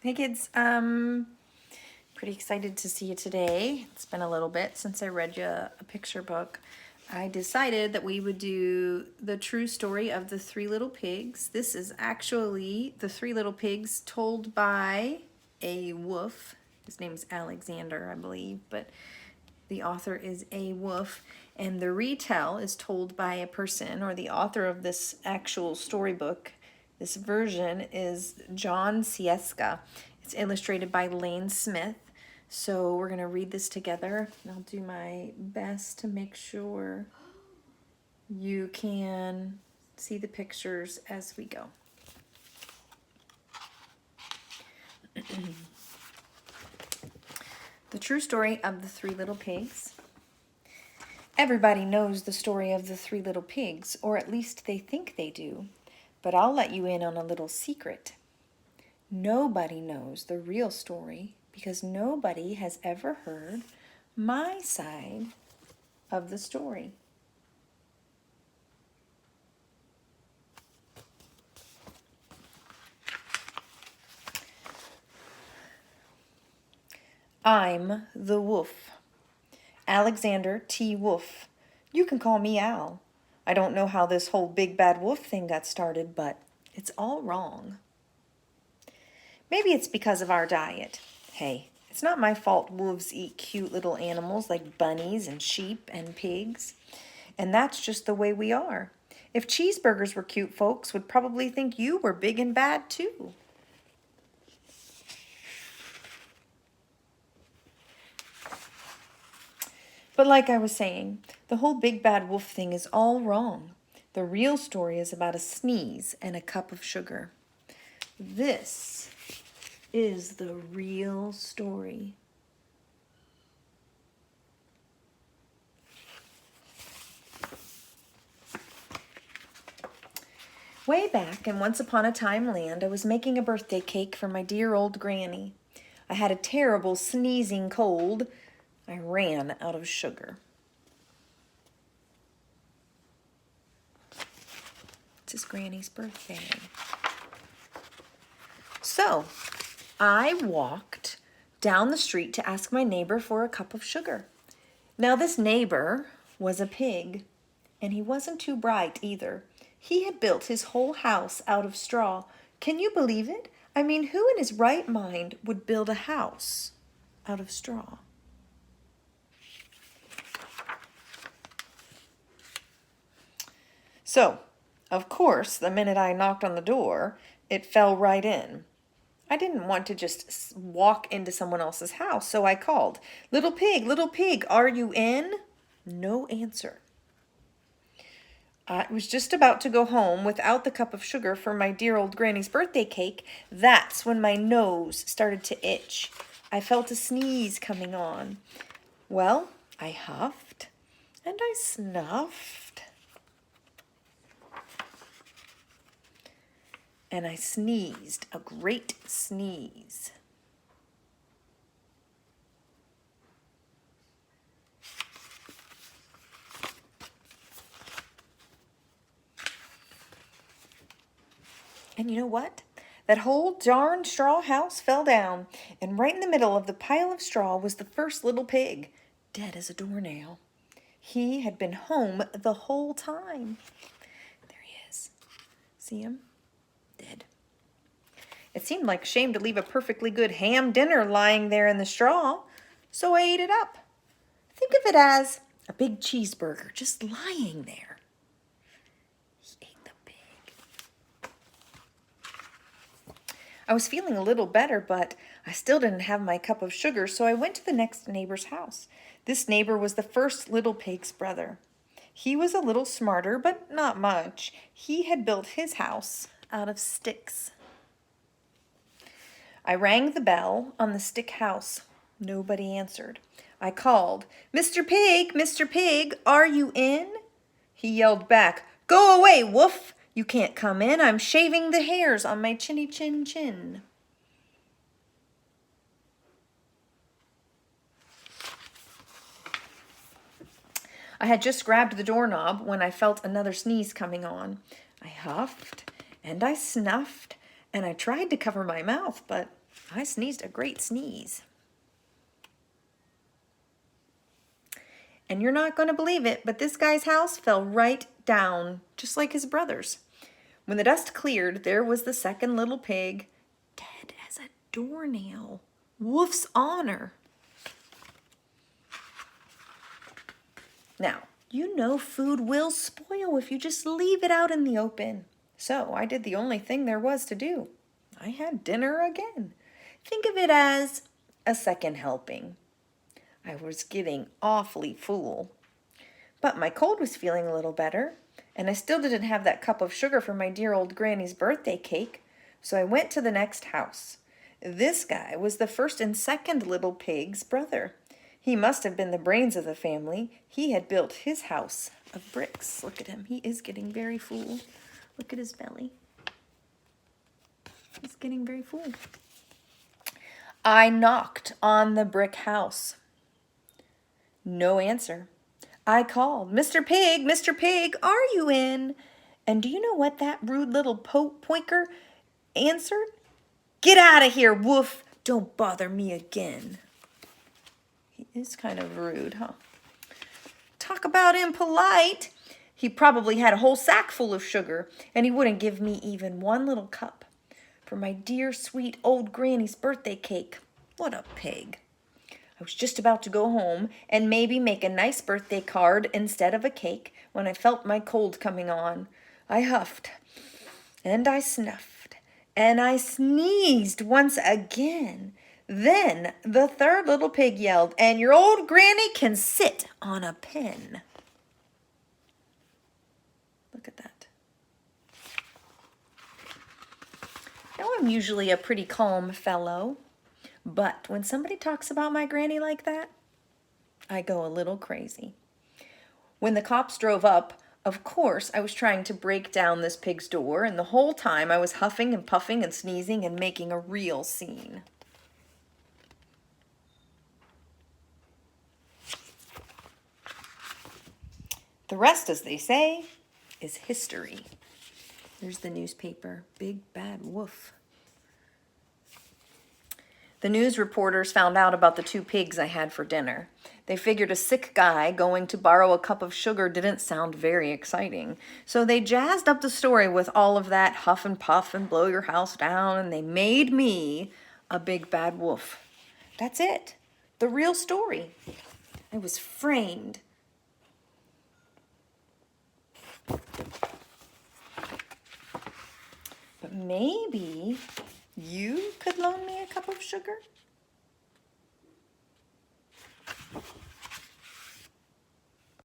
Hey kids, pretty excited to see you today. It's been a little bit since I read you a picture book. I decided that we would do the true story of the Three Little Pigs. This is actually the Three Little Pigs told by a wolf. His name's Alexander, I believe, but the author is a wolf. And the retell is told by a person, or the author of this actual storybook. This version is Jon Scieszka. It's illustrated by Lane Smith. So we're going to read this together. I'll do my best to make sure you can see the pictures as we go. The true story of the Three Little Pigs. Everybody knows the story of the Three Little Pigs, or at least they think they do. But I'll let you in on a little secret. Nobody knows the real story because nobody has ever heard my side of the story. I'm the wolf. Alexander T. Wolf. You can call me Al. I don't know how this whole big bad wolf thing got started, but it's all wrong. Maybe it's because of our diet. Hey, it's not my fault wolves eat cute little animals like bunnies and sheep and pigs. And that's just the way we are. If cheeseburgers were cute, folks would probably think you were big and bad too. But like I was saying, the whole big bad wolf thing is all wrong. The real story is about a sneeze and a cup of sugar. This is the real story. Way back in Once Upon a Time land, I was making a birthday cake for my dear old granny. I had a terrible sneezing cold. I ran out of sugar. It's his granny's birthday. So, I walked down the street to ask my neighbor for a cup of sugar. Now, this neighbor was a pig, and he wasn't too bright either. He had built his whole house out of straw. Can you believe it? I mean, who in his right mind would build a house out of straw? So, of course, the minute I knocked on the door, it fell right in. I didn't want to just walk into someone else's house, so I called, little pig, are you in?" No answer. I was just about to go home without the cup of sugar for my dear old granny's birthday cake. That's when my nose started to itch. I felt a sneeze coming on. Well, I huffed and I snuffed. And I sneezed, a great sneeze. And you know what? That whole darn straw house fell down, and right in the middle of the pile of straw was the first little pig, dead as a doornail. He had been home the whole time. There he is. See him? Dead. It seemed like a shame to leave a perfectly good ham dinner lying there in the straw, so I ate it up. Think of it as a big cheeseburger just lying there. He ate the pig. I was feeling a little better, but I still didn't have my cup of sugar, so I went to the next neighbor's house. This neighbor was the first little pig's brother. He was a little smarter, but not much. He had built his house out of sticks. I rang the bell on the stick house. Nobody answered. I called, Mr. Pig, are you in?" He yelled back, "Go away, wolf! You can't come in. I'm shaving the hairs on my chinny chin chin." I had just grabbed the doorknob when I felt another sneeze coming on. I huffed and I snuffed and I tried to cover my mouth, but I sneezed a great sneeze. And you're not going to believe it, but this guy's house fell right down, just like his brother's. When the dust cleared, there was the second little pig, dead as a doornail. Woof's honor. Now, you know food will spoil if you just leave it out in the open. So I did the only thing there was to do. I had dinner again. Think of it as a second helping. I was getting awfully full. But my cold was feeling a little better, and I still didn't have that cup of sugar for my dear old granny's birthday cake, so I went to the next house. This guy was the first and second little pig's brother. He must have been the brains of the family. He had built his house of bricks. Look at him. He is getting very full. Look at his belly. He's getting very full. I knocked on the brick house. No answer. I called, Mr. Pig, are you in? And do you know what that rude little pointer answered? Get out of here, Woof. Don't bother me again. He is kind of rude, huh? Talk about impolite. He probably had a whole sack full of sugar, and he wouldn't give me even one little cup for my dear, sweet old granny's birthday cake. What a pig. I was just about to go home and maybe make a nice birthday card instead of a cake when I felt my cold coming on. I huffed, and I snuffed, and I sneezed once again. Then the third little pig yelled, and your old granny can sit on a pen. Look at that. Now, I'm usually a pretty calm fellow, but when somebody talks about my granny like that, I go a little crazy. When the cops drove up, of course, I was trying to break down this pig's door, and the whole time I was huffing and puffing and sneezing and making a real scene. The rest, as they say, is history. There's the newspaper. Big Bad Wolf. The news reporters found out about the 2 pigs I had for dinner. They figured a sick guy going to borrow a cup of sugar didn't sound very exciting. So they jazzed up the story with all of that huff and puff and blow your house down, and they made me a big bad wolf. That's it. The real story. I was framed. But maybe you could loan me a cup of sugar?